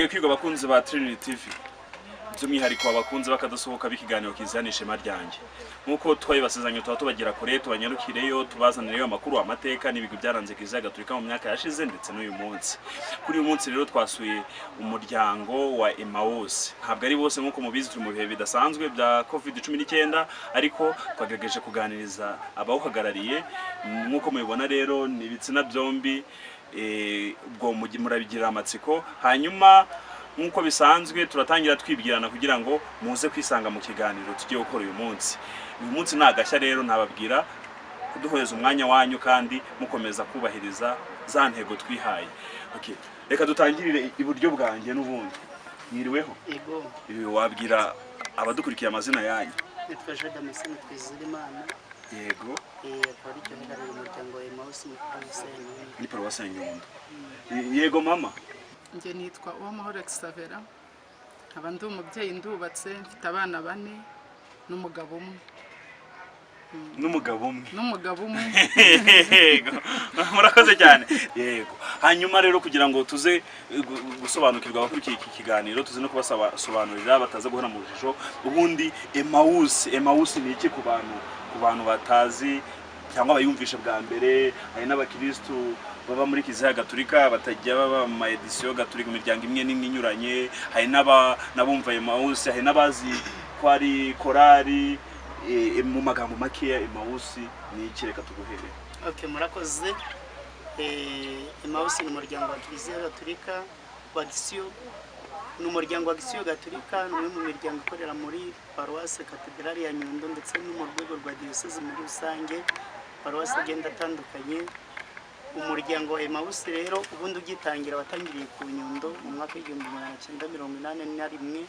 mwiriwe kwiga abakunzi ba Trinity TV by'umwihariko abakunzi bakadasohoka bikiganiro kizana ishema ryanjye nkuko twabibasezeranye tubagira kure tubanyarukireyo tubazanireyo amakuru amateka n'ibigwi byaranze Kiliziya Gatolika mu myaka yashize ndetse n'uyu munsi. Kuri uyu munsi rero twasuye umuryango wa Emmaus. Ntabwo ari bose nkuko mubizi turi mu bihe bidasanzwe bya COVID-19 ariko twagerageje kuganiriza abawuhagarariye nkuko mubibona rero ni ibitsina byombi ubwo murabigira amatsiko hanyuma nkuko bisanzwe turatangira twibwirana kugira ngo muze kwisanga mu kiganiro tugiye gukora uyu munsi. Uyu munsi nagashya rero ntababwira kuduheza umwanya wanyu kandi mukomeza kubahiriza za ntego twihaye. Okay, reka dutangirire iburyo bwanjye n'ubundi. Mwiriweho? Yego. Wabwira abadukurikiye amazina yanyu? Nitwa Jada Messi Twizeyimana. Yego. Akaba ari umuryango wa Emmaus ni Paruwasi ya Nyundo. Yego mama. Nge nitwa Uwamahoro Xavera. Nkaba ndi umubyeyi ndubatse mfite abana 4 n'umugabo umwe. N'umugabo umwe. Yego. Murakoze cyane. Yego. Hanyuma rero kugira ngo tuze gusobanukirwa abakurikiye iki kiganiro tuze no kubasobanurira bataza guhora mu rujijo ubundi Emmaus ni iki ku bantu batazi cyangwa bayumvisha bwa mbere. Hari n'abakristo baba muri Kiliziya Gatolika batajya baba mu edition Gatolika imiryango imwe n'inyuranye. Hari nabumva Emmaus, hari nabazi ko ari korali. Mu magambo makeya Emmaus ni iki reka tuguhere? Okay, murakoze. Emmaus ni umuryango wa Kiliziya Gatolika wa Gisio. Ni umuryango wa Gisio Gatolika ni umwe mu miryango ikorera muri Paruwasi Katedrali ya Nyundo ndetse no mu rwego rwa diocese muri rusange paruwasi agenda atandukanye. Umuryango wa Emmaus rero ubundi ugitangira watangiriye ku Nyundo mu mwaka w'1981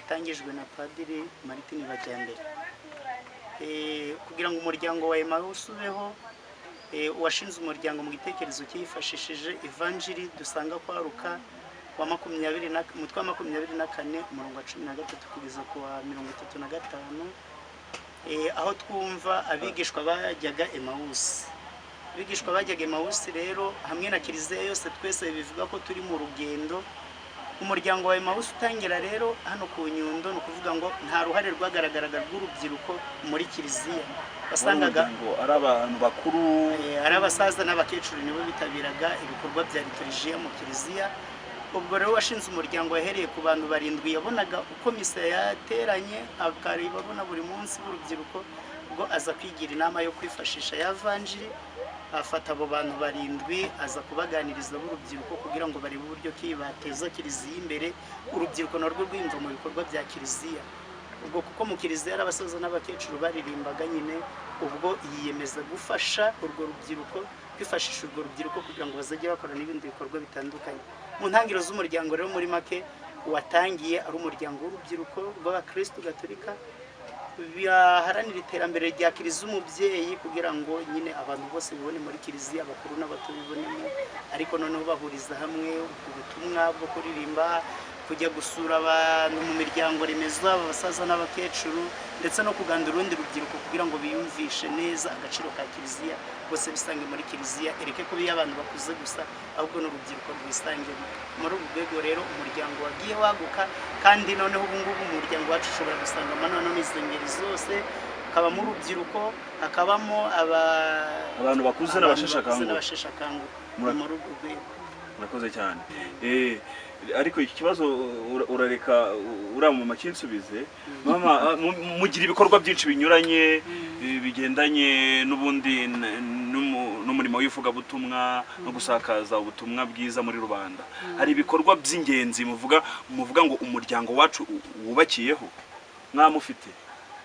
tangijwe na Padiri Martin Bajyambere. Kugira ngo umuryango wa Emmaus ubeho washinze umuryango mu gitekerezo cyifashishije evanjili dusanga kwa Luka wa 24 umutwe wa 24 umurongo wa 13 kugeza ku wa 35 aho twumva abigishwa bajyaga Emmaus. Abigishwa bajyaga Emmaus rero hamwe na Kiliziya yose twese bivuga ko turi mu rugendo. Umuryango wa Emmaus utangira rero hano ku Nyundo no kuvuga ngo nta ruhare rwagaragaraga rw'urubyiruko muri Kiliziya. Basangaga ngo ari abantu bakuru ari abasaza n'abakecuru nibo bitabiraga ibikorwa bya liturujia mu Kiliziya. Ubwo rero washinze umuryango wahereye ku bantu 7 yabonaga uko misa yateranye akareba abona buri munsi b'urubyiruko ubwo aza kwigira inama yo kwifashisha ya evanjili afata abo bantu 7 aza kubaganiriza b'urubyiruko kugira ngo barebe uburyo kibateza Kiliziya imbere urubyiruko narwo rwimva mu bikorwa bya Kiliziya. Ubwo kuko mu Kiliziya y'abasaza n'abakecuru baririmbaga nyine ubwo yiyemeza gufasha urwo rubyiruko kwifashisha urwo rubyiruko kugira ngo bazajye bakora n'ibindi bikorwa bitandukanye. Mu ntangiriro z'umuryango rero muri make watangiye ari umuryango w'urubyiruko rw'abakristo Gatolika biharanira iterambere rya Kiliziya umubyeyi kugira ngo nyine abantu bose bibone muri Kiliziya abakuru n'abato bibonemo ariko noneho bahuriza hamwe ubutumwa bwo kuririmba kujya gusura abantu mu miryango remezo abasaza n'abakecuru ndetse no kuganda urundi rubyiruko kugira ngo biyumvishe neza agaciro ka Kiliziya bose bisange muri Kiliziya ereke ko biya abantu bakuze gusa ahubwo n'urubyiruko rwisange muri ubu rwego rero umuryango wagiye waguka kandi noneho ubu ngubu umuryango wacu ushobora gusanga amanono n'izengeri zose hakabamo urubyiruko hakabamo abantu bakuze n'abasheshakangu muri ubu rwego. Murakoze cyane. Ariko iki kibazo urareka uramu makinsubize mama mugira ibikorwa byinshi binyuranye bigendanye n'ubundi n'umurimo w'ivuga butumwa no gusakaza ubutumwa bwiza muri rubanda. Hari ibikorwa by'ingenzi muvuga ngo umuryango wacu wubakiyeho mwamufite?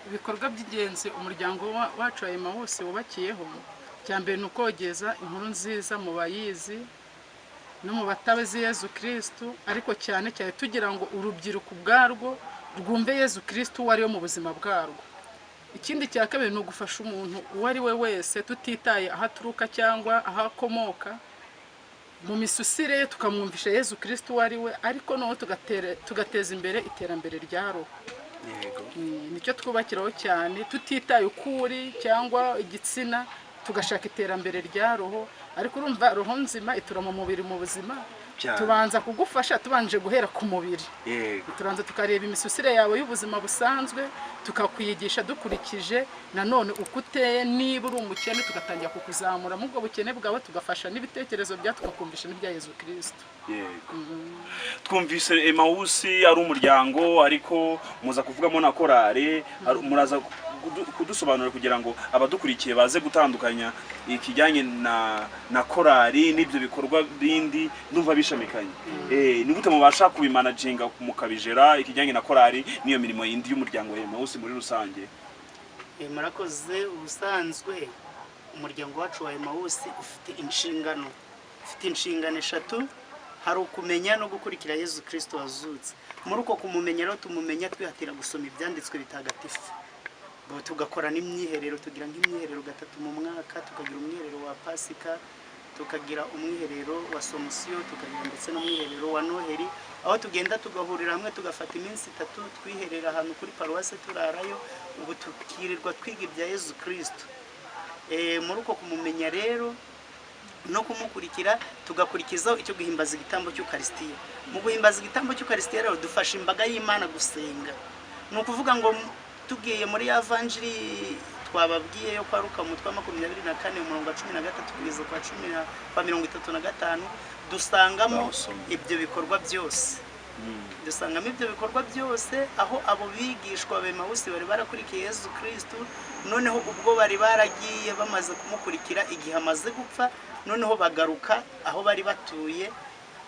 Ibikorwa by'ingenzi umuryango wacu wa Emmaus wubakiyeho cyambere n'ukogeza inkuru nziza mu bayizi no mu batabazi Yezu Kristo ariko cyane tugira ngo urubyiruko ubwarwo rwumve Yezu Kristo wari mu buzima bwarwo. Ikindi cya kabiri no gufasha umuntu uwo ari we wese tutitaye aho aturuka cyangwa aho akomoka mu misusire tukamwumvisha Yezu Kristo wari we ariko no tugateza imbere iterambere rya roho. Nicyo twubakiraho cyane tutitaye ukuri cyangwa igitsina tugashaka iterambere rya roho ariko urumva roho nzima itura mu mubiri mu buzima tubanza kugufasha tubanje guhera ku mubiri. Turanza tukareba imisusire yawe y'ubuzima busanzwe, tukakwiyigisha dukurikije nanone uko uteye, niba uri umukene tugatangira kukuzamura mu bwo bukene bwawe, tugafasha n'ibitekerezo bya tukakumvisha n'ibya Yesu Kristo. Twumvise Emmaus ari umuryango ariko muza kuvugamo na korale, muraza kudusobanura kugira ngo abadukurikiye baze gutandukanya ikijyanye na korali n'ibyo bikorwa bindi ndumva bishamikanye. Ni gute mubasha kubimanaginga mukabijera ikijyanye na korali niyo mirimo yindi y'umuryango wa Emmaus muri rusange? Murakoze. Ubusanzwe umuryango wacu wa Emmaus ufite inshingano eshatu. Hari ukumenya no gukurikira Yesu Kristo wazutse. Muri uko kumumenya rero tumumenya twihatira gusoma ibyanditswe bitagatifu, tugakora n'imyiherero, tugira nk'imyiherero 3 mu mwaka, tukagira umwiherero wa Pasika, tukagira umwiherero wa Somusiyo, tukagira ndetse n'umwiherero wa Noheri, aho tugenda tugahurira hamwe tugafata iminsi 3 twiherera ahantu kuri paruwase turarayo, ubu tukirirwa twiga ibya Yesu Kristo. Muri uko kumumenya rero no kumukurikira tugakurikizaho icyo guhimbaza igitambo cy'Ukaristiya. Mu guhimbaza igitambo cy'Ukaristiya rero dufasha imbaga y'Imana gusenga. Ni ukuvuga ngo tugiye muri Evanjiri twababwiye yo kwa Luka umutwe wa 24 umurongo wa 13 kugeza kwa 35 dusangamo ibyo bikorwa byose. Aho abo bigishwa ba Emmaus bari barakurikiye Yesu Kristo, noneho ubwo bari baragiye bamaze kumukurikira igihe amaze gupfa, noneho bagaruka aho bari batuye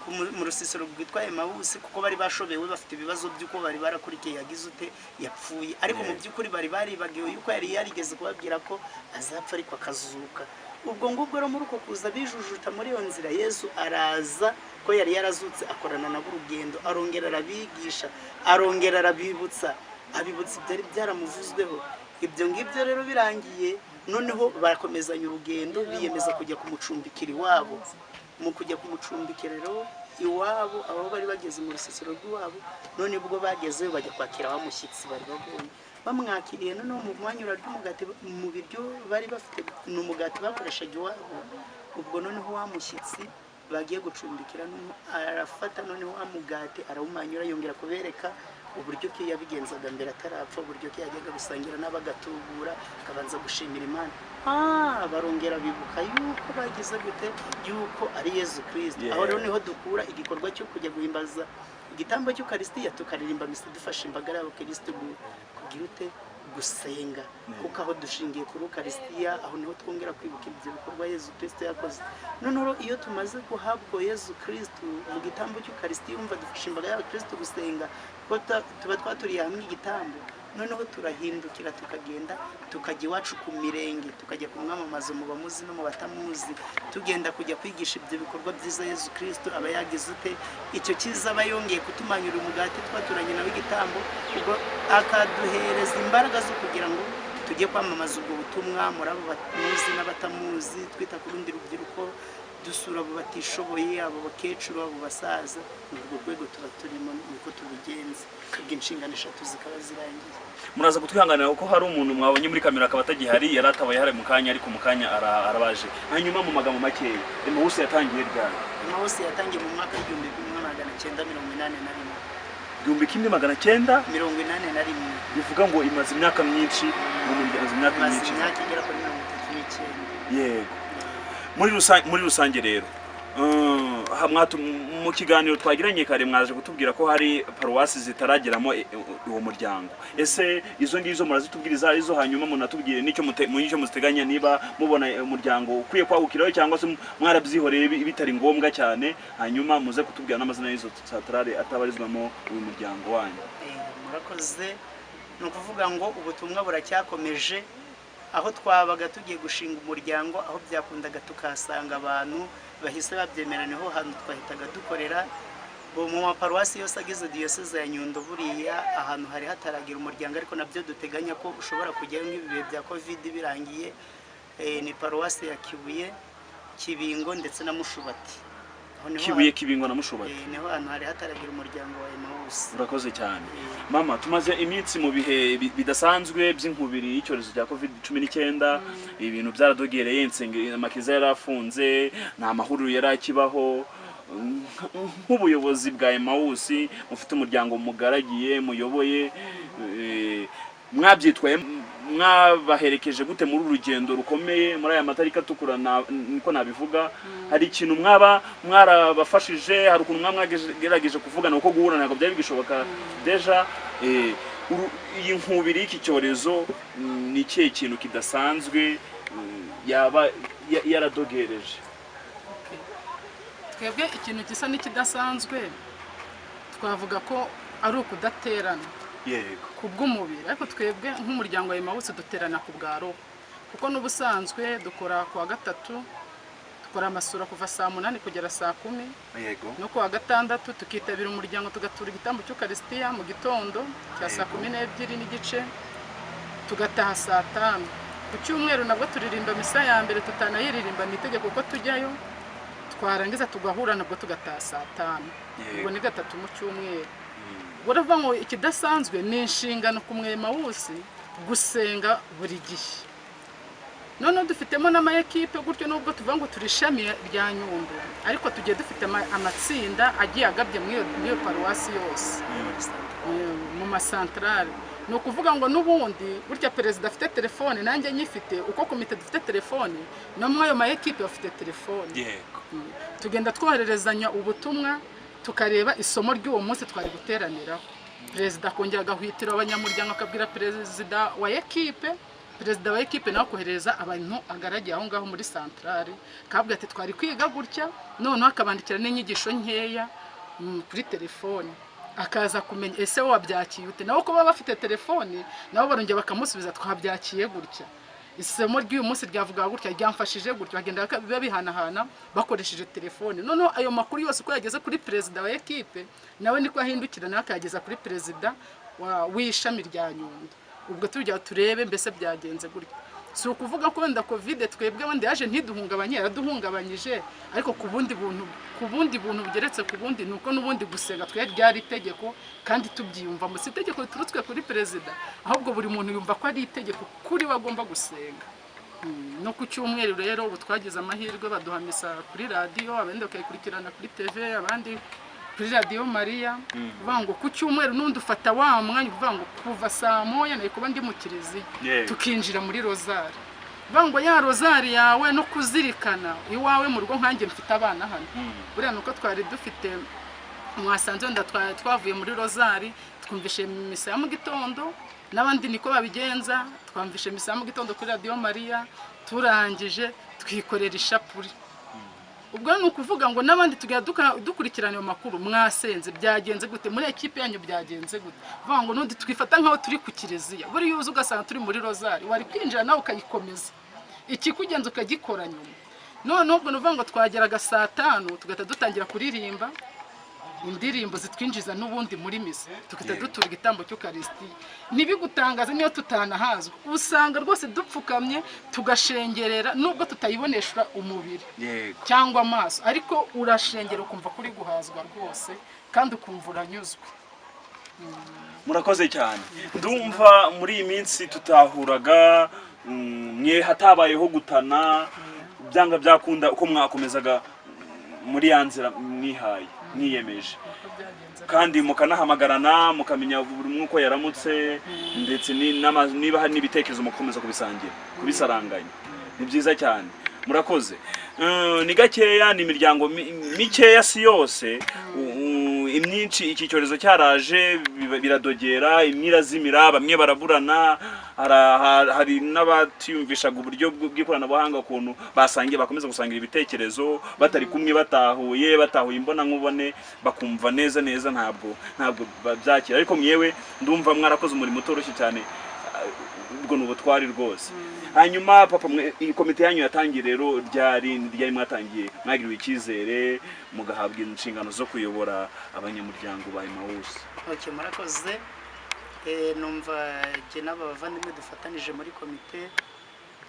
mu rusisiro rwitwa Emmaus, kuko bari bashobewe bafite ibibazo by'uko bari barakurikiye yagize ute yapfuye, ariko mu by'ukuri bari baribagiwe yuko yari yarigeze kubabwira ko azapfa ariko akazuka. Ubwo ngubwo rero muri uko kuza bijujuta muri iyo nzira, Yesu araza ko yari yarazutse, akorana nabo urugendo, arongera arabigisha, arongera arabibutsa ibyari byaramuvuzweho. Ibyo ngibyo rero birangiye, noneho barakomezanya urugendo, biyemeza kujya kumucumbikira iwabo. Mu kujya kumucumbikira rero iwabo, aho bari bageze mu rusisiro rw'iwabo, none ubwo bagezeyo bajya kwakira wa mushyitsi bari babonye, bamwakiriye. Noneho mu mwanya ry'umugati mu biryo bari bafite n'umugati bakoreshaga iwabo. Ubwo noneho wa mushyitsi bagiye gucumbikira arafata, noneho wa mugati arawumanyura, yongera kubereka uburyo ki yabigenzaga mbere atarapfa, uburyo ki yajyaga gusangira n'abagatubura, akabanza gushimira Imana. Barongera bibuka yuko bagize gute yuko ari Yesu Kristo. Aho rero niho dukura igikorwa cyo kujya guhimbaza igitambo cy'Ukaristiya, tukaririmba misa dufasha imbaga y'Abakristo kugira ute gusenga, kuko aho dushingiye kuri Ukaristiya, aho niho twongera kwibuka ibyo bikorwa Yesu Kristo yakoze. Noneho iyo tumaze guhabwa Yesu Kristo mu gitambo cy'Ukaristiya, umva dufasha imbaga y'Abakristo gusenga, kuko tuba twaturiye hamwe igitambo. Noneho turahindukira tukagenda tukajya iwacu ku mirenge, tukajya kumwamamaza mu bamuzi no mu batamuzi, tugenda kujya kwigisha ibyo bikorwa byiza Yesu Kristo aba yagize ute, icyo cyiza aba yongeye kutumanyura umugati twaturanye nawe igitambo, ubwo akaduhereza imbaraga zo kugira ngo tujye kwamamaza ubwo butumwa muri abo bamuzi n'abatamuzi, twita ku rundi rubyiruko, dusura abo batishoboye, abo bakecuru, abo basaza. Mu rwo rwego tuba turimo nuko tubigenza, ubw'inshingano eshatu zikaba zirangiye. Muraza kutwihanganira kuko hari umuntu mwabonye muri kamera akaba atagihari, yari atabaye hari mu kanya, ariko mu kanya arabaje. Hanyuma mu magambo make, Emmaus yatangiye ryari? Emmaus yatangiye mu mwaka w'1981. 1981 bivuga ngo imaze imyaka myinshi mu muryango, imyaka igera kuri 39. Yego. Muri rusange rero mu kiganiro twagiranye kare mwaje kutubwira ko hari paruwasi zitarageramo uwo muryango. Ese izo ngizo murazitubwiriza izo, hanyuma munatubwire n'icyo muteganya niba mubona umuryango ukwiye kwagukiraho cyangwa se mwarabyihoreye bitari ngombwa cyane, hanyuma muze kutubwira n'amazina y'izo satrale atabarizwamo uyu muryango wanyu. Murakoze. Ni ukuvuga ngo ubutumwa buracyakomeje, aho twabaga tugiye gushinga umuryango, aho byakundaga tukasanga abantu bahise babyemeranaho hantu twahitaga dukorera. Mu maparuwasi yose agize diyoseze ya Nyundo, buriya ahantu hari hataragira umuryango, ariko nabyo duteganya ko ushobora kujyayo nk'ibihe bya Covid birangiye, ni paruwasi ya Kibuye, Kibingo ndetse na Mushubati. Kibuye, Kibingo na Mushubati niho hantu hari hataragira umuryango wa Emmaus. Urakoze cyane. Mama, tumaze iminsi mu bihe bidasanzwe by'inkubiri y'icyorezo cya Covid-19, ibintu byaradogereye, amakiza yarafunze, nta mahuriro yari akibaho. nk'ubuyobozi bwa Emmaus mufite umuryango mugaragiye muyoboye, mwabyitwaye mwabaherekeje gute muri urugendo rukomeye muri aya matariki atukura niko nabivuga? Hari ikintu mwarabafashije? Hari ukuntu mwagerageje kuvugana uko guhura ntabwo byari bigishoboka deja? Iyi nkubiri y'iki cyorezo ni ikihe kintu kidasanzwe yaba yaradogereje? Twebwe ikintu gisa n'ikidasanzwe twavuga ko ari ukudaterana ku bw'umubiri, ariko twebwe nk'umuryango wa Emmaus duterana ku bwa roho, kuko n'ubusanzwe dukora ku wa gatatu, dukora amasura kuva saa 8 kugera saa 10, no ku wa gatandatu tukitabira umuryango tugatura igitambo cy'Ukaristiya mu gitondo cya saa 12 n'igice tugataha saa 5. Ku cyumweru nabwo turirimba misa ya mbere, tutanayiririmba ni itegeko ko tujyayo, twarangiza tugahura nabwo tugataha saa 5. Ubwo ni gatatu mu cyumweru. Buravuga ngo ikidasanzwe ni inshingano ku Emmaus gusenga buri gihe. None dufitemo n'amayekipe gutyo, nubwo tuvuga ngo turishamiye rya Nyundo, ariko tugiye dufite amatsinda agiye agabye muri paruwasi yose mu masantrale. Ni ukuvuga ngo n'ubundi burya perezida afite telefone, nanjye nyifite, uko komite dufite telefone, no mu ayo mayekipe bafite telefone. Tugenda twohererezanya ubutumwa, tukareba isomo ry'uwo munsi twari guteraniraho. Perezida akongera agahwitira abanyamuryango, akabwira perezida wa ekipe, perezida wa ekipe nawe kohereza abantu agaragiye aho ngaho muri santrale, kabwa ati twari kwiga gutya, noneho akabandikira n'inyigisho nkeya kuri telefone, akaza kumenya ese wabyakiye ute. Naho kuba bafite telefone nabo barongera bakamusubiza twabyakiye gutya, isomo ry'uyu munsi ryavuga gutya, ryamfashije gutya, bagenda biba bihanahana bakoresheje telefone. Noneho ayo makuru yose uko yageze kuri perezida wa ekipe, nawe niko ahindukira nawe akayageza kuri perezida w'ishami rya Nyundo. Ubwo tujya turebe mbese byagenze gutya. Si ukuvuga ko wenda covid twebwe wenda yaje ntiduhungabanye, yaraduhungabanyije, ariko ku bundi buntu bugeretse ku bundi, nuko n'ubundi gusenga twe ryari itegeko kandi tubyiyumva mu itegeko riturutswe kuri perezida, ahubwo buri muntu yumva ko ari itegeko kuri bagomba gusenga. No ku cyumweru rero ubu twagize amahirwe baduha misa kuri radio, abandi bakayikurikirana kuri TV, abandi kuri Radio Maria. Vango ku cyumweru n'undi ufata wa mwanya uvuga ngo kuva saa 1 nayo kuba ndi mu kiliziya, tukinjira muri rozari. Vango ya rozari yawe no kuzirikana iwawe mu rugo, nkanjye mfite abana hano. Buriya nuko twari dufite mwasanze wenda twavuye muri rozari, twumvishe misa ya mu gitondo, n'abandi niko babigenza, twumvishe misa ya mu gitondo kuri Radio Maria, turangije twikorera ishapuri. Ubwo ni ukuvuga ngo n'abandi tugiye dukurikirana ayo makuru, mwasenze byagenze gute, muri ekipe yanyu byagenze gute. Vuga ngo nundi twifata nkaho turi ku kiliziya, buri yuze ugasanga turi muri rozari, wari kwinjira nawe ukayikomeza, ikikugenza ukagikora nyuma. None ubwo nuvuga ngo twageraga saa 5 tugata dutangira kuririmba indirimbo zitwinjiza n'ubundi muri misa, tukita dutura igitambo cy'Ukaristiya. Nibigutangaza niyo tutanahazwa, usanga rwose dupfukamye tugashengerera, nubwo tutayibonesha umubiri cyangwa amaso, ariko urashengera ukumva kuri guhazwa rwose kandi ukumva uranyuzwe. Murakoze cyane. Ndumva muri iyi minsi tutahuraga, mwe hatabayeho gutana, byanga byakunda uko mwakomezaga muri yanzira mwihaye mwiyemeje, kandi mukanahamagarana mukamenya buri umwe uko yaramutse, ndetse niba hari n'ibitekerezo mukomeza kubisangira kubisaranganya. Ni byiza cyane, murakoze. Ni gakeya, ni imiryango mikeya si yose, imyinshi iki cyorezo cyaraje biradogera, imyirazimira, bamwe baraburana, hari n'abatiyumvishaga uburyo bw'ikoranabuhanga ukuntu basangiye bakomeza gusangira ibitekerezo batari kumwe, batahuye imbona nkubone, bakumva neza ntabwo byakira. Ariko myewe ndumva mwarakoze umurimo utoroshye cyane, ubwo n'ubutwari rwose. Hanyuma papa, komite yanyu yatangiye rero ryari mwatangiye mwagiriwe icyizere mugahabwa inshingano zo kuyobora abanyamuryango ba Emmaus? Okay, murakoze. Numva je n'abavandimwe dufatanije muri komite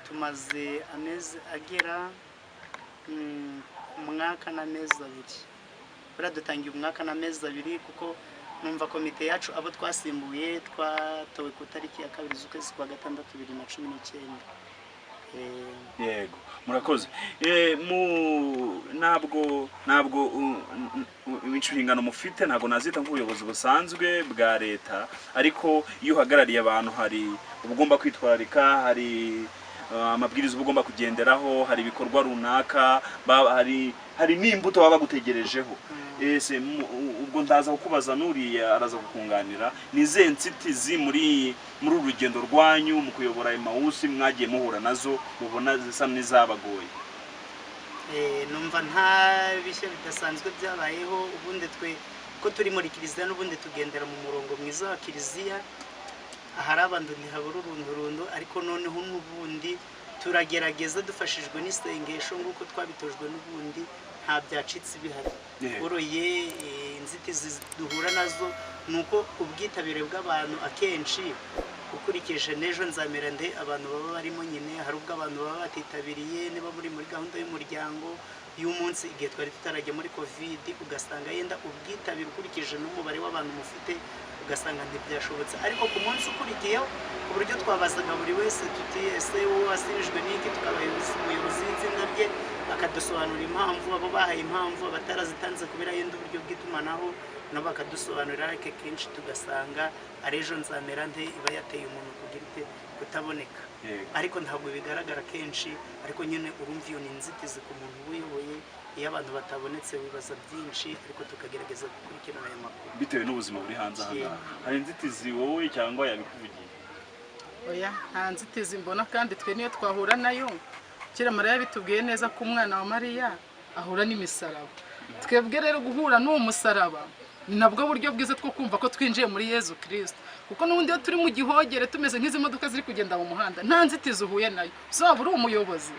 tumaze amezi agera umwaka n'amezi 2. Bura dutangiye umwaka n'amezi 2 kuko numva komite yacu abo twasimbuye twatowe ku tariki ya 2 z'ukwezi kwa gatandatu 2019. yego murakoze. Ntabwo inshingano mufite ntabwo nazita nk'ubuyobozi busanzwe bwa leta, ariko iyo uhagarariye abantu hari ubugomba kwitwararika, hari amabwiriza uba ugomba kugenderaho, hari ibikorwa runaka, hari n'imbuto baba bagutegerejeho. Ese ubwo ndaza kukubaza n'uriya araza kukunganira, ni izihe nzitizi muri uru rugendo rwanyu mu kuyobora Emawusi mwagiye muhura nazo mubona zisa n'izabagoye? Numva nta bishya bidasanzwe byabayeho. Ubundi twe ko turi muri kiliziya n'ubundi tugendera mu murongo mwiza wa kiliziya, hari abantu ntihabura urundurundo, ariko noneho n'ubundi turagerageza dufashijwe n'isengesho nk'uko twabitojwe, n'ubundi nta byacitse bihari. Boroye inzitizi duhura nazo nuko ubwitabire bw'abantu akenshi ukurikije n'ejo nzamera nde abantu baba barimo nyine, hari ubwo abantu baba batitabiriye niba muri gahunda y'umuryango y'umunsi igihe twari tutarajya muri covid, ugasanga yenda ubwitabire ukurikije n'umubare w'abantu mufite ugasanga ntibyashobotse. Ariko ku munsi ukurikiyeho ku buryo twabazaga buri wese tuti ese wowe wasibijwe n'iki, tukabayoboza umuyobozi w'itsinda rye akadusobanura impamvu, abo bahaye impamvu abatarazitanze kubera yenda uburyo bw'itumanaho nabo bakadusobanurira, ariko kenshi tugasanga ari ejo nzamera nde iba yateye umuntu kugira ite kutaboneka. Ariko ntabwo bigaragara kenshi, ariko nyine urumva iyo ni inzitizi ku muntu uyoboye. Iyo abantu batabonetse wibaza byinshi, ariko tukagerageza gukurikirana aya makuru bitewe n'ubuzima buri hanze aha ngaha. Hari inzitizi wowe cyangwa yabikuvugiye? Oya, nta nzitizi mbona, kandi twe niyo twahura nayo. Kera Mariya bitubwiye neza ko umwana wa Mariya ahura n'imisaraba. Twebwe rero guhura n'uwo musaraba ni nabwo buryo bwiza two kumva ko twinjiye muri Yezu Kristo, kuko n'ubundi iyo turi mu gihogere tumeze nk'izi modoka ziri kugenda mu muhanda, nta nzitizi uhuye nayo. Uzaba uri umuyobozi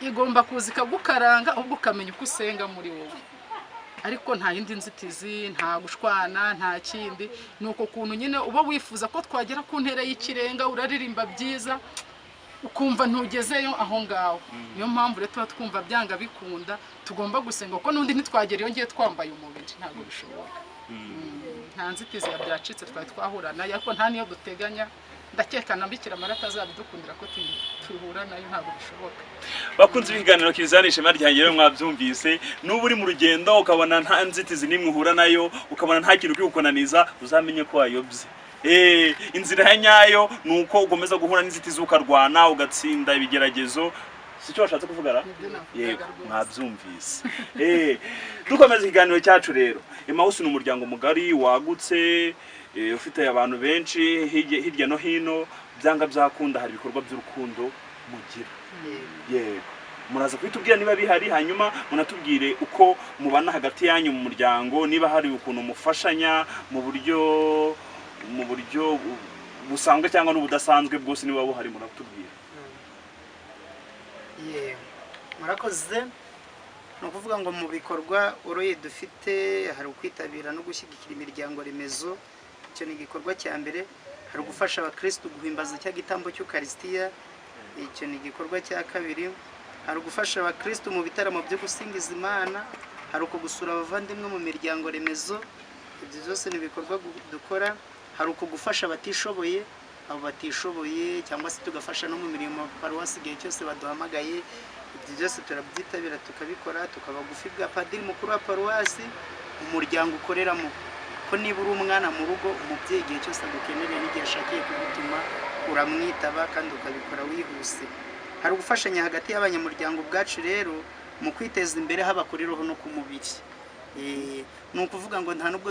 igomba kuza ikagukaranga, ahubwo ukamenya uko usenga muri wowe. Ariko nta yindi nzitizi, nta gushwana, nta kindi. Nuko kuntu nyine uba wifuza ko twagera ku ntera y'ikirenga, uraririmba byiza ukumva ntugezeyo aho ngaho. Niyo mpamvu rero tuba twumva byanga bikunda tugomba gusenga, kuko n'undi ntitwagera iyo ngiye twambaye umubiri, ntabwo bishoboka. Nta nzitizi yabyacitse twari twahura nayo, ariko nta niyo duteganya. Ndakeka na Bikira Mariya atazabidukundira ko tuhura nayo, ntabwo bishoboka. Bakunze ibiganiro Kiliziya Ishema Ryanjye rero mwabyumvise, n'ubu uri mu rugendo ukabona nta nzitizi nimwe uhura nayo, ukabona nta kintu kigukonaniza, uzamenye ko wayobye. Inzira ya nyayo nuko ugomeza guhura n'inzitizi ukarwana ugatsinda ibigeragezo. Sicyo washatse kuvuga? Yego, mwabyumvise. Dukomeza ikiganiro cyacu rero. Emawusi ni umuryango mugari wagutse, ufite abantu benshi hirya no hino, byanga byakunda hari ibikorwa by'urukundo mugira. Yego, muraza kwitubwira niba bihari, hanyuma munatubwire uko mubana hagati yanyu mu muryango, niba hari ukuntu mufashanya mu buryo busanzwe cyangwa n'ubudasanzwe bwose, niba buhari muratubwira. Murakoze. Ni ukuvuga ngo mu bikorwa uroye dufite hari ukwitabira no gushyigikira imiryango remezo. Icyo ni igikorwa cya mbere. Hari ugufasha abakristo guhimbaza cya gitambo cy'Ukaristiya. Icyo ni igikorwa cya kabiri. Hari ugufasha abakristo mu bitaramo byo gusingiza Imana. Hari uko gusura abavandimwe mu miryango remezo. Ibyo byose ni ibikorwa dukora. Hari uko gufasha abatishoboye, abo batishoboye cyangwa se tugafasha no mu mirimo paruwasi igihe cyose baduhamagaye. Ibyo byose turabyitabira tukabikora, tukaba gufi bwa padiri mukuru wa paruwasi umuryango ukoreramo. Ko niba uri umwana mu rugo, umubyeyi igihe cyose agukenereye n'igihe ashakiye kugutuma uramwitaba kandi ukabikora wihuse. Hari ugufashanya hagati y'abanyamuryango bwacu rero mu kwiteza imbere, haba kuri roho no ku mubiri. Ni ukuvuga ngo ntabwo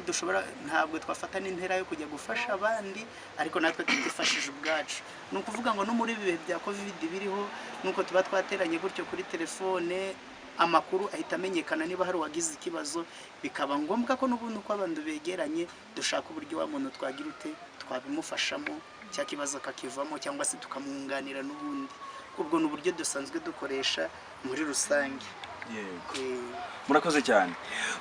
twafata n'intera yo kujya gufasha abandi, ariko natwe tutifashije ubwacu. Ni ukuvuga ngo no muri ibi bihe bya covid biriho, nuko tuba twateranye gutyo kuri telefone, amakuru ahita amenyekana niba hari uwagize ikibazo, bikaba ngombwa ko n'ubundi uko abantu begeranye dushaka uburyo wa muntu twagira ute twabimufashamo, cya kibazo kakivamo cyangwa se tukamwunganira n'ubundi. Ubwo ni uburyo dusanzwe dukoresha muri rusange. Murakoze cyane.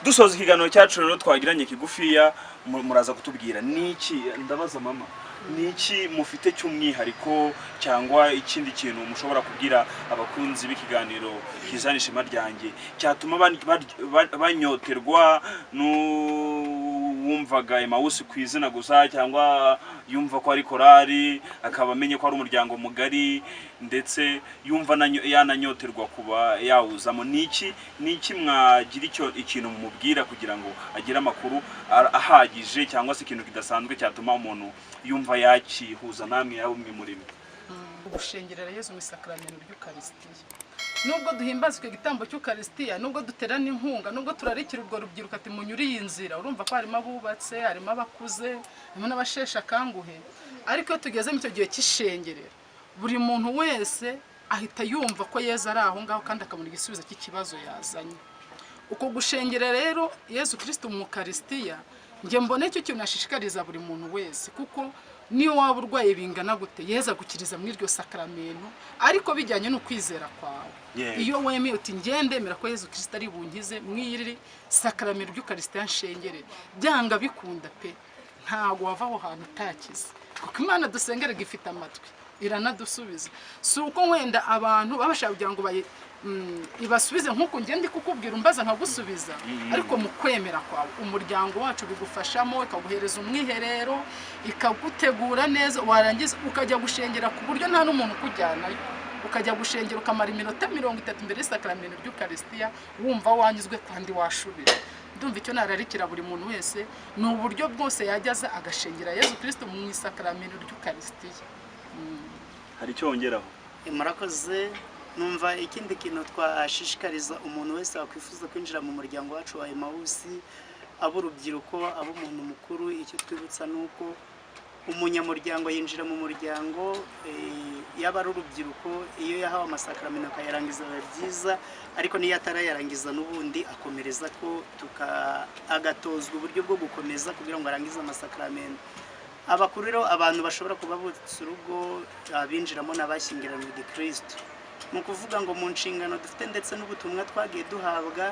Dusoza ikiganiro cyacu rero twagiranye kigufiya, muraza kutubwira niki, ndabaza mama, niki mufite cy'umwihariko cyangwa ikindi kintu mushobora kubwira abakunzi b'ikiganiro Kiliziya Ishema Ryanjye cyatuma banyoterwa wumvaga Emmaus ku izina gusa cyangwa yumva ko ari korari akaba amenye ko ari umuryango mugari ndetse yumva yananyoterwa kuba yawuzamo niki mwagira ikintu mumubwira kugira ngo agire amakuru ahagije cyangwa se ikintu kidasanzwe cyatuma umuntu yumva yakihuza namwe yabo mwe murimo gushengerera Yesu mu sakramento ry'Ukaristiya nubwo duhimbazwe igitambo cy'Ukaristiya nubwo duterana inkunga nubwo turarikira urwo rubyiruko ati munyuri y'inzira urumva ko harimo abubatse harimo abakuze harimo n'abashesha kanguhe ariko iyo tugeze mu cyo gihe cy'ishengerera buri muntu wese ahita yumva ko Yesu ari aho ngaho kandi akabona igisubizo cy'ikibazo yazanye uko gushengera rero Yesu Kristo mu Ukaristiya nge mbone cyo kintu nashishikariza buri muntu wese kuko niyo waba urwaye bingana gute Yesu agukiriza muri iryo sakramento ariko bijyanye no kwizera kwawe iyo wemeye uti ngendemera ko Yesu Kristo ari bunkize mwiri sakramento ry'Ukaristiya nshengere byanga bikunda pe ntago wava aho hantu utakize kuko Imana dusengera gifite amatwi iranadusubiza si uko wenda abantu babashaka kugira ngo ibasubize nkuko ngende kukubwira umbaza nkagusubiza ariko mu kwemera kwawe umuryango wacu bigufashamo ikaguhereza umwiherero ikagutegura neza warangiza ukajya gushengera ku buryo nta n'umuntu kujyana ukajya gushengera ukamara iminota 30 mbere y'isakramento ry'Ukaristiya wumva wanyuzwe kandi washubira ndumva icyo nararikira buri muntu wese ni uburyo bwose yajyaza agashengera Yesu Kristo mu isakramento ry'Ukaristiya hari cyo wongeraho murakoze numva ikindi kintu twashishikariza umuntu wese wakwifuza kwinjira mu muryango wacu wa Emmaus abo urubyiruko abo umuntu mukuru icyo twibutsa nuko umunyamuryango yinjira mu muryango yaba ari urubyiruko iyo yahawe amasakramento akayarangiza byiza ariko niyo atarayarangiza n'ubundi akomereza ko agatozwa uburyo bwo gukomeza kugira ngo arangize amasakramento abakuru rero abantu bashobora kuba butse urugo abinjiramo n'abashyingiranywe Gikristo mu kuvuga ngo mu nshingano dufite ndetse n'ubutumwa twagiye duhabwa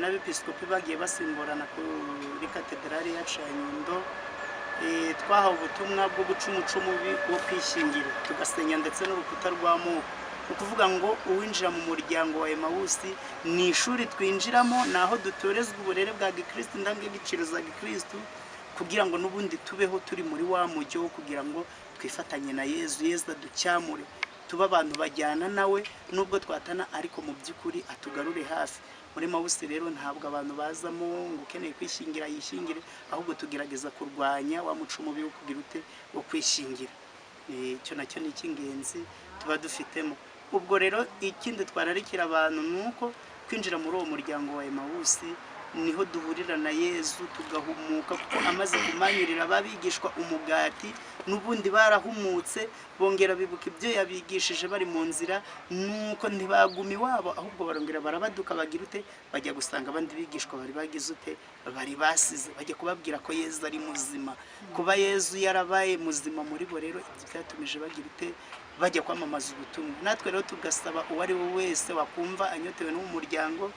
n'abepiskopi bagiye basimburana kuri katedrali yacu ya Nyundo twahawe ubutumwa bwo guca umuco mubi wo kwishingira tugasenya ndetse n'urukuta rw'amoko ukuvuga ngo uwinjira mu muryango wa Emmaus ni ishuri twinjiramo naho dutorezwa uburere bwa Gikristo ndangagaciro za Gikristo kugira ngo n'ubundi tubeho turi muri wa mujyo kugira ngo twifatanye na Yesu aducyamure tuba abantu bajyana nawe nubwo twatana ariko mu by'ukuri atugarure hafi muri Emmaus rero ntabwo abantu bazamo ngo ukeneye kwishingira yishingire ahubwo tugerageza kurwanya wa muco mubi wo kugira ute wo kwishingira icyo nacyo ni icy'ingenzi tuba dufitemo ubwo rero ikindi twararikira abantu nuko kwinjira muri uwo muryango wa Emmaus niho duhurira na Yesu tugahumuka kuko amaze kumanyurira ababigishwa umugati n'ubundi barahumutse bongera bibuka ibyo yabigishije bari mu nzira nuko ntibagumi wabo ahubwo barongera barabaduka bagira ute bajya gusanga abandi bigishwa bari bagize ute bari basize bajya kubabwira ko Yesu ari muzima kuba Yesu yarabaye muzima muri bo rero byatumije bagira ute bajya kwamamaza ubutumwa natwe rero tugasaba uwari we wese wakumva anyotewe n'umuryango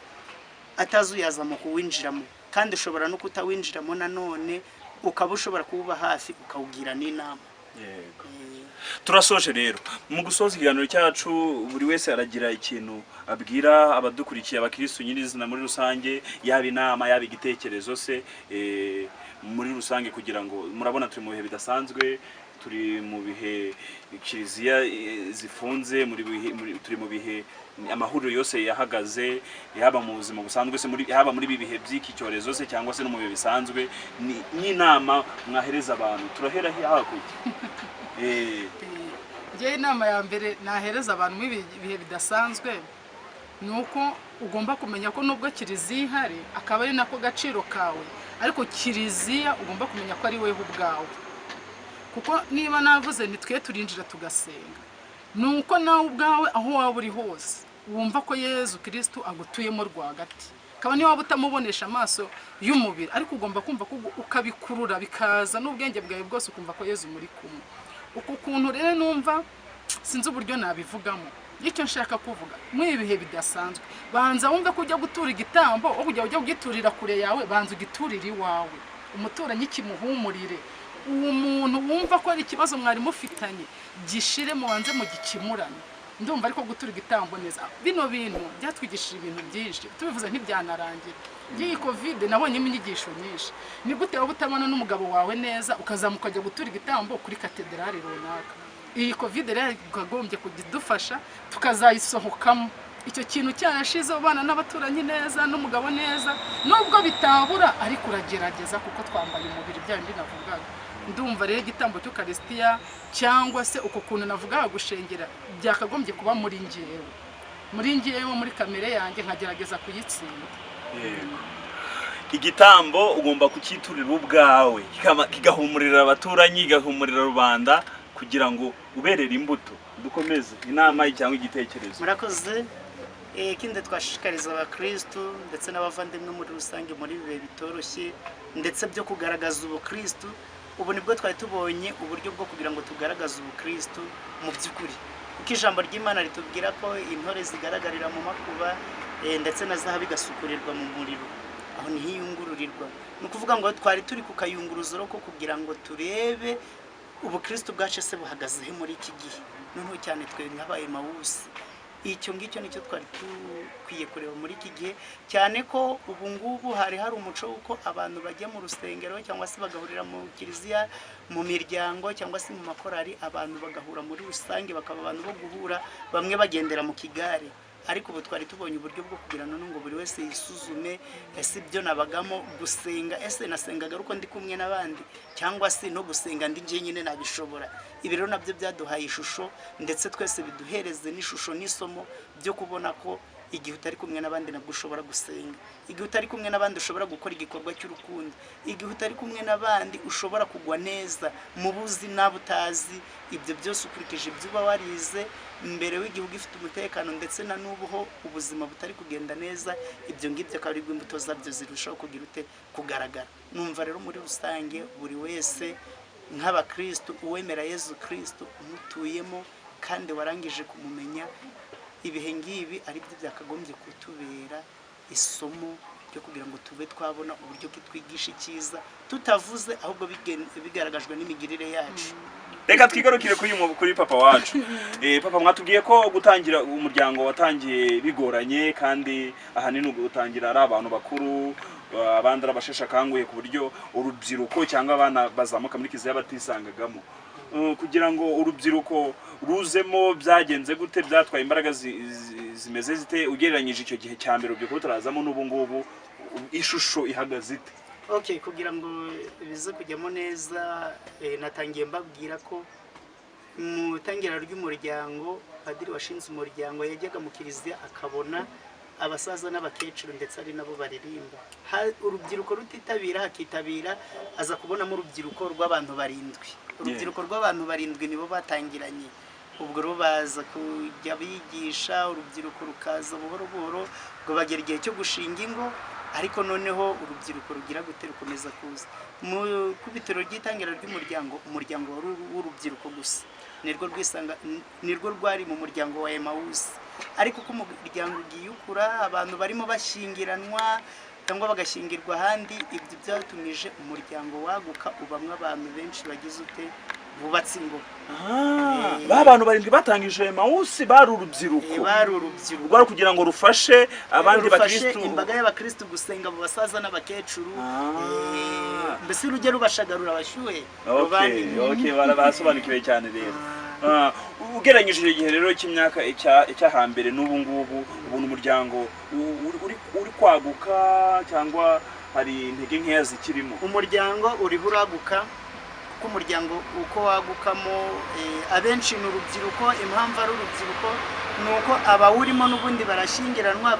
atazuyaza mu kuwinjiramo kandi ushobora no kutawinjiramo nanone ukaba ushobora kuba hafi ukawugira n'inama yego turasoje rero mu gusoza ikiganiro cyacu buri wese aragira ikintu abwira abadukurikiye abakristo nyirizina muri rusange yaba inama yaba igitekerezo se muri rusange kugira ngo murabona turi mu bihe bidasanzwe turi mu bihe kiliziya zifunze turi mu bihe amahuriro yose yahagaze yaba mu buzima busanzwe se haba muri bihe by'iki cyorezo se cyangwa se no mu bihe bisanzwe n'inama mwahereza abantu turahera hakurya ngiye inama ya mbere nahereza abantu muri bihe bidasanzwe nuko ugomba kumenya ko nubwo kiliziya ihari akaba ari nako gaciro kawe ariko kiliziya ugomba kumenya ko ari wewe ubwawe kuko niba navuze nitwe turinjira tugasenga nuko nawe ubwawe aho waba uri hose wumva ko Yesu Kristo agutuyemo rwagati kaba niba utamubonesha amaso y'umubiri ariko ugomba kumva ko ukabikurura bikaza n'ubwenge bwawe bwose ukumva ko Yesu muri kumwe uko kuntu rero numva sinzi uburyo nabivugamo icyo nshaka kuvuga muri ibihe bidasanzwe banza wumve ko ujya gutura igitambo aho ujya ugiturira kure yawe banza ugiturira iwawe umuturanyi kimuhumurire uwo muntu wumva ko ari ikibazo mwari mufitanye gishire mubanze mu gikimurane ndumva ariko gutura igitambo neza. Bino bintu byatwigishije ibintu byinshi tubivuze ntibyanarangira. Iyi covid nabonyemo inyigisho nyinshi. Ni gute waba utabana n'umugabo wawe neza ukazamuka ukajya gutura igitambo kuri katedrali runaka. Iyi covid rero ikagombye kudufasha tukazayisohokamo. Icyo kintu cyarashize ubana n'abaturanyi neza n'umugabo neza, nubwo bitabura ariko uragerageza kuko twambaye umubiri bya bindi navugaga. Ndumva rero igitambo cy'Ukaristiya cyangwa se uko kuntu navugaga gushengera byakagombye kuba muri njyewe muri kamere yanjye nkagerageza kuyitsinda. Igitambo ugomba kukiturira ubwawe kigahumurira abaturanyi, kigahumurira rubanda kugira ngo uberere imbuto. Dukomeze inama cyangwa igitekerezo. Murakoze. Ikindi twashishikariza abakristo ndetse n'abavandimwe muri rusange muri bibe bitoroshye ndetse byo kugaragaza ubukristo. Ubu nibwo twari tubonye uburyo bwo kugira ngo tugaragaze ubukristo mu by'ukuri, kuko ijambo ry'Imana ritubwira ko intore zigaragarira mu makuba ndetse na zahabu igasukurirwa mu muriro, aho niho iyungururirwa. Ni ukuvuga ngo twari turi ku kayunguruzo ko kugira ngo turebe ubukristo bwacu se buhagazehe muri iki gihe, noneho cyane twe nk'abaye Emawusi. Icyo ngicyo nicyo twari dukwiye kureba muri iki gihe, cyane ko ubu ngubu hari umuco w'uko abantu bajya mu rusengero cyangwa se bagahurira mu kiliziya, mu miryango cyangwa se mu makorari, abantu bagahura muri rusange bakaba abantu bo guhura, bamwe bagendera mu kigare. Ariko ubu twari tubonye uburyo bwo kugira ngo buri wese yisuzume, ese ibyo nabagamo gusenga, ese nasengaga uko ndi kumwe n'abandi cyangwa se no gusenga ndi njyenyine nabishobora. Ibi rero nabyo byaduhaye ishusho ndetse twese biduhereze n'ishusho n'isomo byo kubona ko igihe utari kumwe n'abandi nabwo ushobora gusenga, igihe utari kumwe n'abandi ushobora gukora igikorwa cy'urukundo, igihe utari kumwe n'abandi ushobora kugwa neza mu buzi n'abutazi. Ibyo byose ukurikije ibyo uba warize mbere w'igihugu ifite umutekano ndetse na n'ubuho ubuzima butari kugenda neza, ibyo ngibyo akaba ari imbuto zabyo zirushaho kugaragara. Numva rero muri rusange buri wese nk'abakristo uwemera Yezu Kristo umutuyemo kandi warangije kumumenya, ibihe ngibi ari byo byakagombye kutubera isomo ryo kugira ngo tube twabona uburyo kitwigisha icyiza tutavuze ahubwo bigaragajwe n'imigirire yacu. Reka twigarukire kuri papa wacu. Papa, mwatubwiye ko gutangira umuryango watangiye bigoranye kandi ahanini gutangira ari abantu bakuru, abandi arabashesha kanguye ku buryo urubyiruko cyangwa abana bazamuka muri kiliziya batisangagamo. Kugira ngo urubyiruko ruzemo byagenze gute, byatwaye imbaraga zimeze zite ugereranyije icyo gihe cya mbere urubyiruko rutarazamo n'ubu ngubu, ishusho ihagaze ite? Okay, kugira ngo bize kujyamo neza, natangiye mbabwira ko mu itangira ry'umuryango padiri washinze umuryango yajyaga mu kiliziya akabona abasaza n'abakecuru ndetse ari nabo baririmba. Urubyiruko rutitabira hakitabira aza kubonamo urubyiruko rw'abantu 7. Urubyiruko rw'abantu 7 nibo batangiranye. Ubwo rero baza kujya bigisha, urubyiruko rukaza buhoro buhoro ngo bagera igihe cyo gushinga ingo, ariko noneho urubyiruko rugira gute rukomeza kuza. Mu kubitero ry'itangira ry'umuryango, umuryango w'urubyiruko gusa nirwo rwari mu muryango wa Emawusi. Ariko ko umuryango ugiye ukura, abantu barimo bashyingiranwa cyangwa bagashyingirwa ahandi, ibyo byatumije umuryango waguka ubamwe abantu benshi bagize ute bubatse ingo. Ba bantu 7 batangije Emawusi bari urubyiruko, rwari kugira ngo rufashe abandi bakristo, imbaga y'abakristo gusenga mu basaza n'abakecuru, mbese urugero rubashagarura abashyuhe. Okay, barabasobanukiwe cyane rero. Ugereranyije igihe rero cy'imyaka icyahambere n'ubu ngubu, ubona umuryango uri kwaguka cyangwa hari intege nkeya zikirimo? Umuryango uri buraguka, kuko umuryango uko wagukamo abenshi n'urubyiruko. Impamvu ari urubyiruko nuko abawurimo n'ubundi bashyingiranwa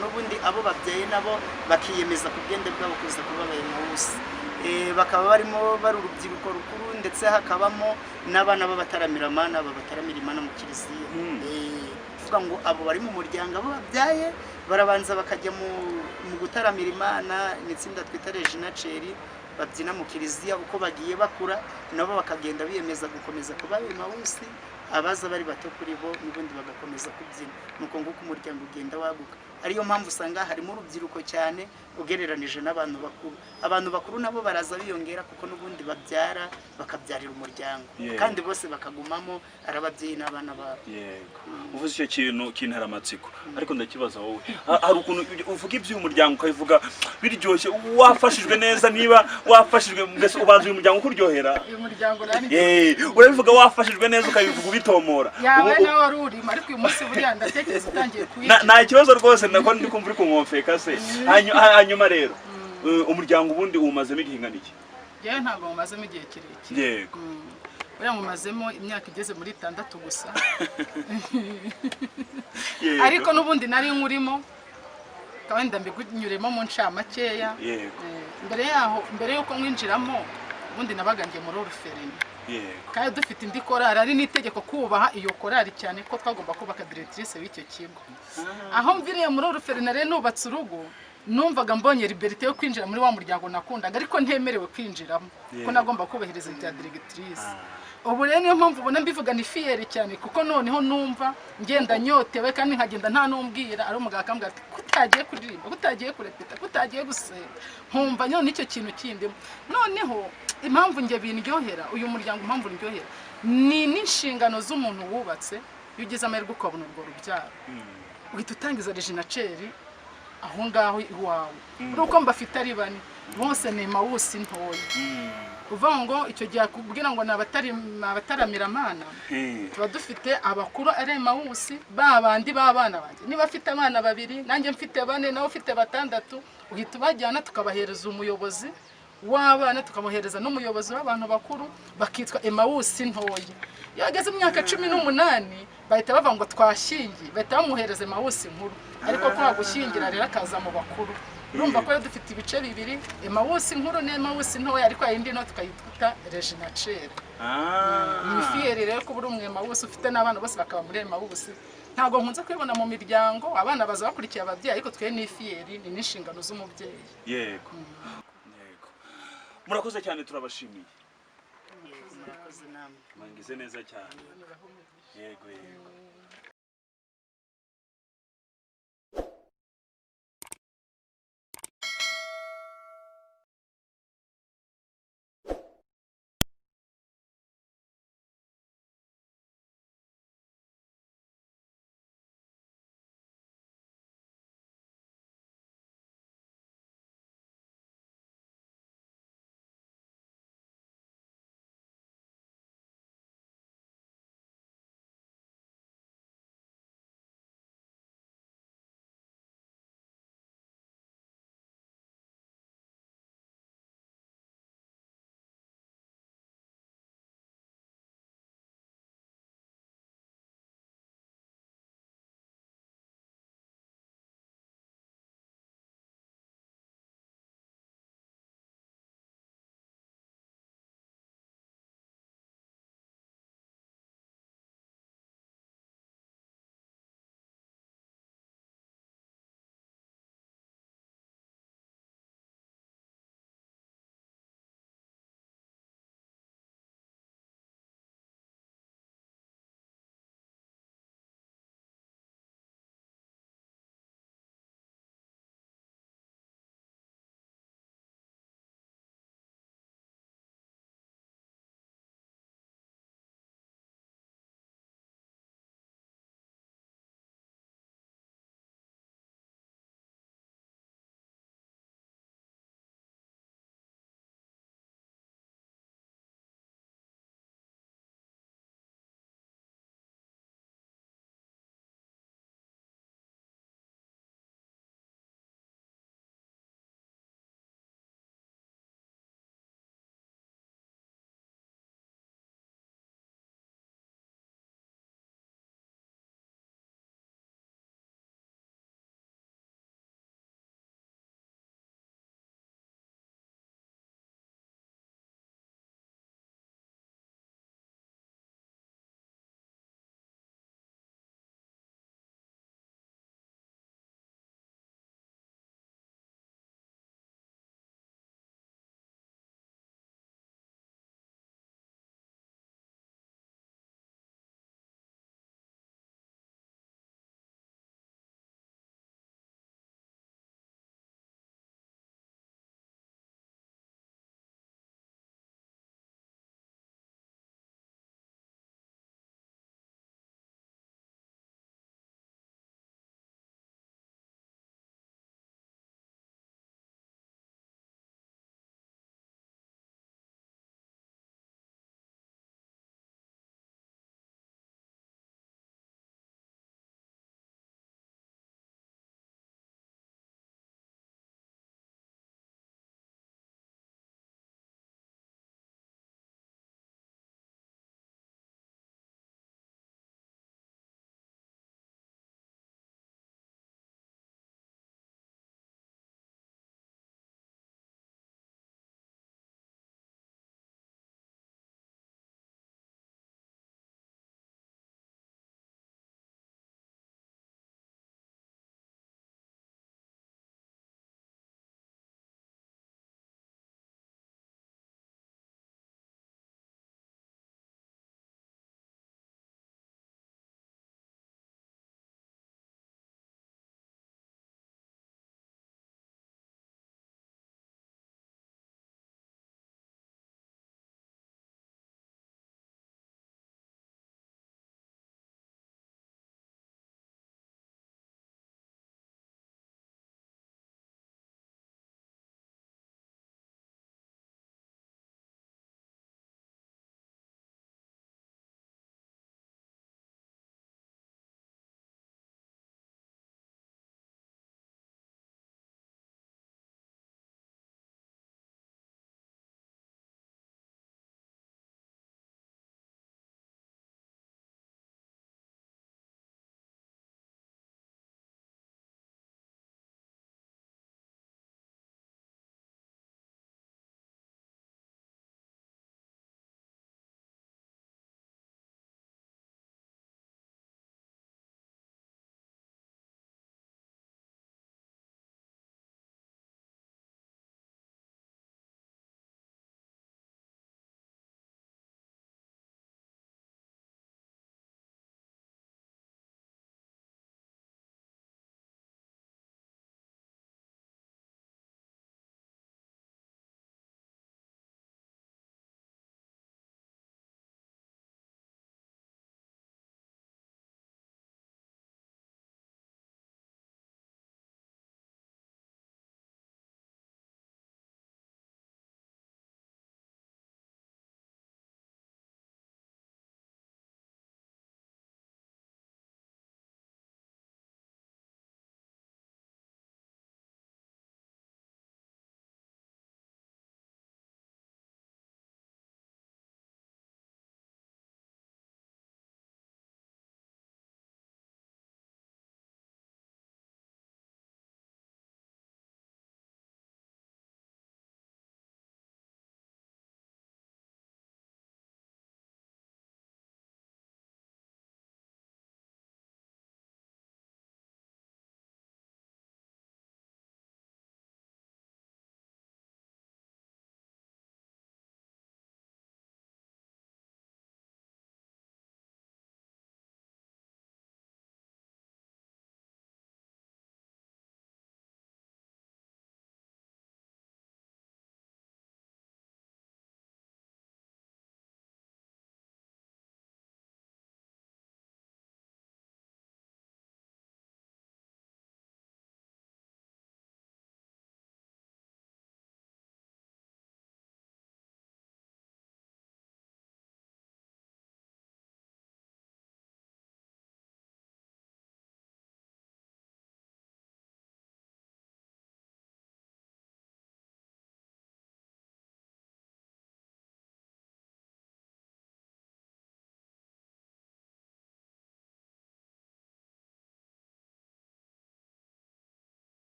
n'ubundi abo babyaye nabo bakiyemeza ku bwende bwabo kuza kuba Emawusi. Bakaba barimo bari urubyiruko rukuru ndetse hakabamo n'abana b'abataramira Imana mu kiliziya. Kuvuga ngo abo bari mu muryango abo babyaye barabanza bakajya mu gutaramira Imana, n'itsinda twita Regina Ceri babyina mu kiliziya. Uko bagiye bakura nabo bakagenda biyemeza gukomeza kuba Emawusi, abaza bari bato kuri bo n'ubundi bagakomeza kubyina nuko nguko umuryango ugenda waguka ariyo mpamvu usanga harimo urubyiruko cyane ugereranije n'abantu bakuru. Abantu bakuru nabo baraza biyongera kuko n'ubundi babyara bakabyarira umuryango kandi bose bakagumamo ari ababyeyi n'abana babo. Yego, uvuze icyo kintu kintera amatsiko ariko ndakibaza wowe, hari ukuntu uvuga iby'umuryango ukabivuga biryoshye wafashijwe neza, niba wafashijwe mbese ubanza uyu muryango kuryohera uyu muryango nani urabivuga wafashijwe neza ukabivuga ubitomora yawe nawe wari urimo ariko uyu munsi buriya ndatekereza utangiye kuyica nta kibazo rwose nako ndi kumva uri kunkomfeka se. Hanyuma rero umuryango ubundi uwumazemo igihe ingana iki? yewe ntabwo mumazemo igihe kirekire. Yego, buriya mumazemo imyaka igeze muri 6 gusa ariko n'ubundi nari nkurimo kandi mbigunyuremo mu ncamakeya. Mbere y'uko mwinjiramo ubundi nabaga ngiye muri oruferine kandi dufite indi korari, ari n'itegeko kubaha iyo korari cyane ko twagomba kubaka directrice w'icyo kigo. Aho mviriye muri oruferine rero nubatse urugo numvaga mbonye liberté yo kwinjira muri wa muryango nakundaga ariko ntemerewe kwinjiramo ko nagomba kubahiriza ibya directrice. Ubu rero niyo mpamvu ubona mbivuga ni fiere cyane kuko noneho numva ngenda nyotewe kandi nkagenda nta numbwira ari umugabo akambwira ati kutagiye kuririmba, kutagiye kurepeta, kutagiye gusenga, nkumva none icyo kintu kindi. Noneho impamvu nge bindyohera uyu muryango, impamvu ndyohera ni n'inshingano z'umuntu wubatse. Iyo ugeze amahirwe ukabona urwo rubyaro uhita utangiza reginaceri aho ngaho iwawe. Uko mbafite ari bane bose ni mawusi ntoya uvuga ngo icyo gihe akubwira ngo nabataramira amana tuba dufite abakuru ari mawusi babandi b'abana banjye. Niba afite abana 2 nanjye mfite 4 nawe ufite 6 uhita ubajyana tukabahereza umuyobozi w'abana tukamuhereza n'umuyobozi w'abantu bakuru bakitwa Emawusi ntoya. Yageze imyaka 18 bahita bavuga ngo twashingiye, bahita bamuhereza Emawusi nkuru ariko kwa gushyingira rero akaza mu bakuru. Urumva ko dufite ibice bibiri, Emawusi nkuru n'Emawusi ntoya ariko ayindi no tukayitwita reginaceri. Ni fiere rero ko buri umwe Emawusi ufite n'abana bose bakaba muri Emawusi. Ntabwo nkunze kwibona mu miryango abana baza bakurikiye ababyeyi ariko twe ni fiere, ni n'inshingano z'umubyeyi. Yego. Murakoze cyane, turabashimiye. Murakoze namwe. Mwangize neza cyane. Yego.